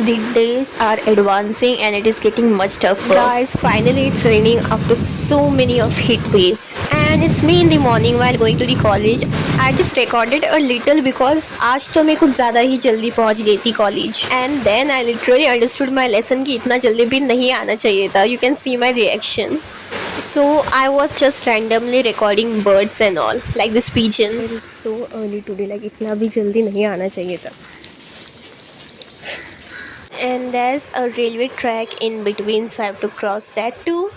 The days are advancing and it is getting much tougher. Guys, finally it's raining after so many of heat waves. And it's me in the morning while going to the college. I just recorded a little because आज तो मैं कुछ ज़्यादा ही जल्दी पहुंच गई थी college. And then I literally understood my lesson कि इतना जल्दी भी नहीं आना चाहिए था. You can see my reaction. So I was just randomly recording birds and all, like this pigeon. It's so early today, like इतना भी जल्दी नहीं आना चाहिए था. And there's a railway track in between, so I have to cross that too.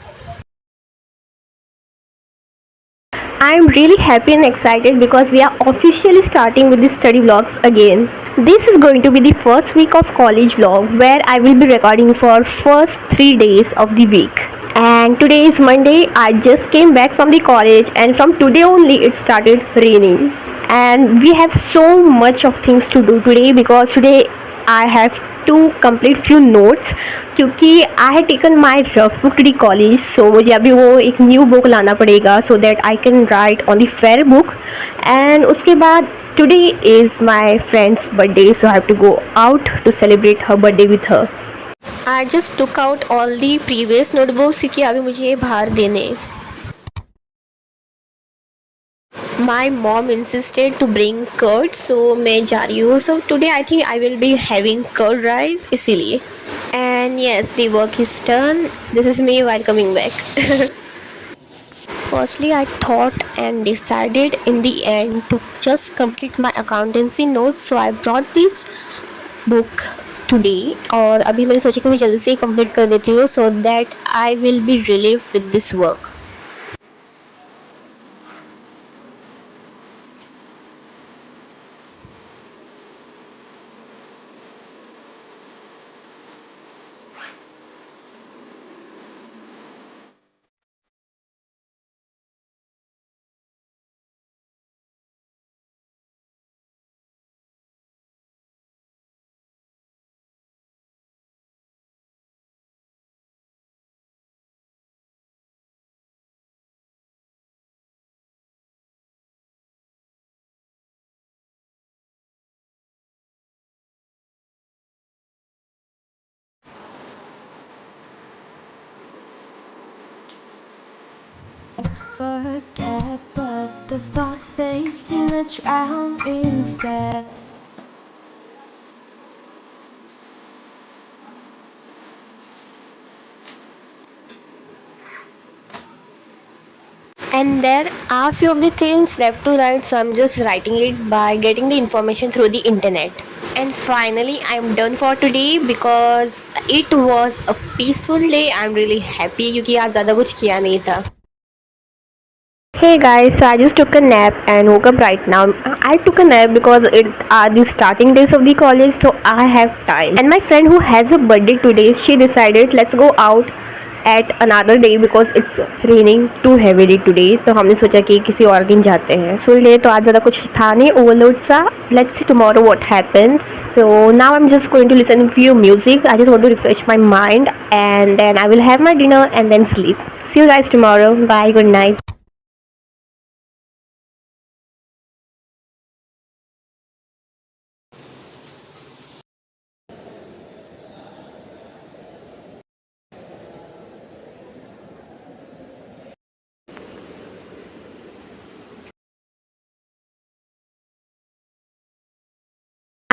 I'm really happy and excited because we are officially starting with the study vlogs again. This is going to be the first week of college vlog where I will be recording for first 3 days of the week. And today is Monday. I just came back from the college and from today only it started raining. And we have so much of things to do today because today I have to complete few notes क्योंकि I had taken my rough book to the college. So मुझे अभी वो एक new book लाना पड़ेगा so that I can write on the fair book. And उसके बाद today is my friend's birthday so I have to go out to celebrate her birthday with her. I just took out all the previous notebooks क्योंकि अभी मुझे ये बाहर देने. My mom insisted to bring curd, so मैं जा रही हूँ. So today I think I will be having curd rice इसीलिए. And yes, the work is done. This is me while coming back. Firstly, I thought and decided in the end to just complete my accountancy notes. So I brought this book today. और अभी मैंने सोचा कि मैं जल्दी से ही complete कर देती हूँ so that I will be relieved with this work. Forget, but the thoughts they seem to drown me instead. And there are few of the things left to write, so I'm just writing it by getting the information through the internet. And finally, I'm done for today because it was a peaceful day. I'm really happy क्योंकि आज ज़्यादा कुछ किया नहीं था. Hey guys, so I just took a nap and woke up right now. I took a nap because it are the starting days of the college, so I have time. And my friend who has a birthday today, she decided let's go out at another day because it's raining too heavily today. तो हमने सोचा कि किसी और दिन जाते हैं. So ये तो आज ज़्यादा कुछ था नहीं, overload सा. Let's see tomorrow what happens. So now I'm just going to listen to few music. I just want to refresh my mind and then I will have my dinner and then sleep. See you guys tomorrow. Bye. Good night.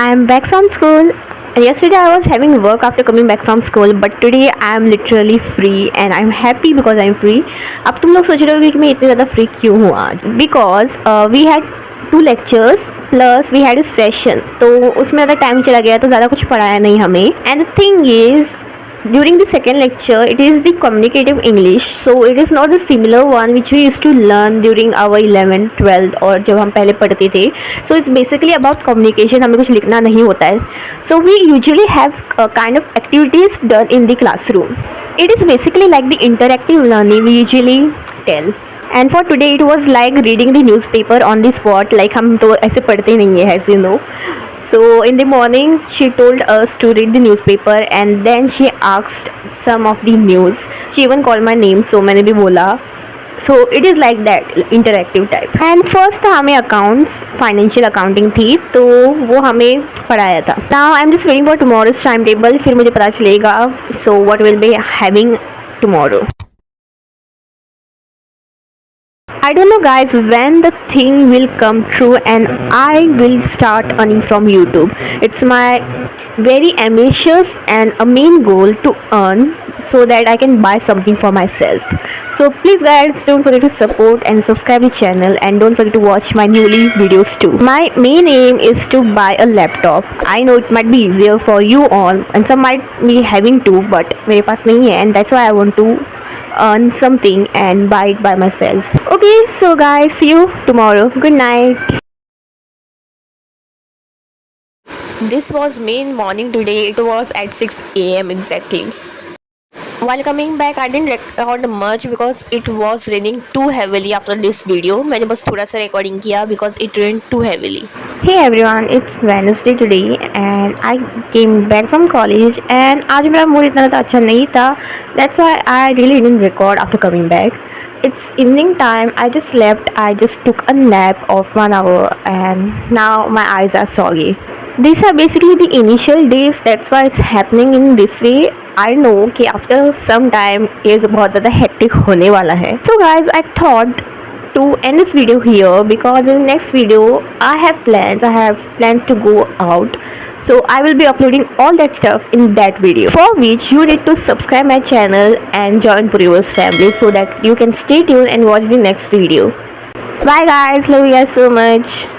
I am back from school. Yesterday I was having work after coming back from school, but today I am literally free and I'm happy because I'm free. अब तुम लोग सोच रहे होगे कि मैं इतनी ज़्यादा फ्री क्यों हूँ आज? Because we had 2 lectures plus we had a session. तो उसमें ज़्यादा टाइम चला गया तो ज़्यादा कुछ पढ़ाया नहीं हमें. And the thing is, during the second lecture it is the communicative English, so it is not the similar one which we used to learn during our 11th 12th और जब हम पहले पढ़ते थे. So it's basically about communication. हमें कुछ लिखना नहीं होता है. So we usually have kind of activities done in the classroom. It is basically like the interactive learning we usually tell. And for today it was like reading the newspaper on the spot. Like हम तो ऐसे पढ़ते नहीं है, as you know. So in the morning she told us to read the newspaper and then she asked some of the news. She even called my name, so मैंने भी बोला. So it is like that interactive type. And first था हमें accounts, financial accounting थी, तो वो हमें पढ़ाया था. Now I am just waiting for tomorrow's time table, फिर मुझे पता चलेगा so what will be having tomorrow. I don't know guys when the thing will come true and I will start earning from YouTube. It's my very ambitious and a main goal to earn so that I can buy something for myself. So please guys don't forget to support and subscribe the channel and don't forget to watch my newly videos too. My main aim is to buy a laptop. I know it might be easier for you all and some might be having too, but मेरे पास नहीं है and that's why I want to earn something and buy it by myself. Okay, so guys, see you tomorrow. Good night. This was main morning today. It was at 6 a.m. exactly. While coming back, I didn't record much because it was raining too heavily after this video. मैंने बस थोड़ा सा recording किया because it rained too heavily. Hey everyone, it's Wednesday today and I came back from college and आज मेरा mood इतना ज़्यादा अच्छा नहीं था. That's why I really didn't record after coming back. It's evening time. I just slept. I just took a nap of 1 hour and now my eyes are soggy. These are basically the initial days. That's why it's happening in this way. I know कि after some time ये बहुत ज़्यादा hectic होने वाला है. So guys, I thought to end this video here because in the next video I have plans. I have plans to go out. So I will be uploading all that stuff in that video. For which you need to subscribe my channel and join Puriva's family so that you can stay tuned and watch the next video. Bye guys, love you guys so much.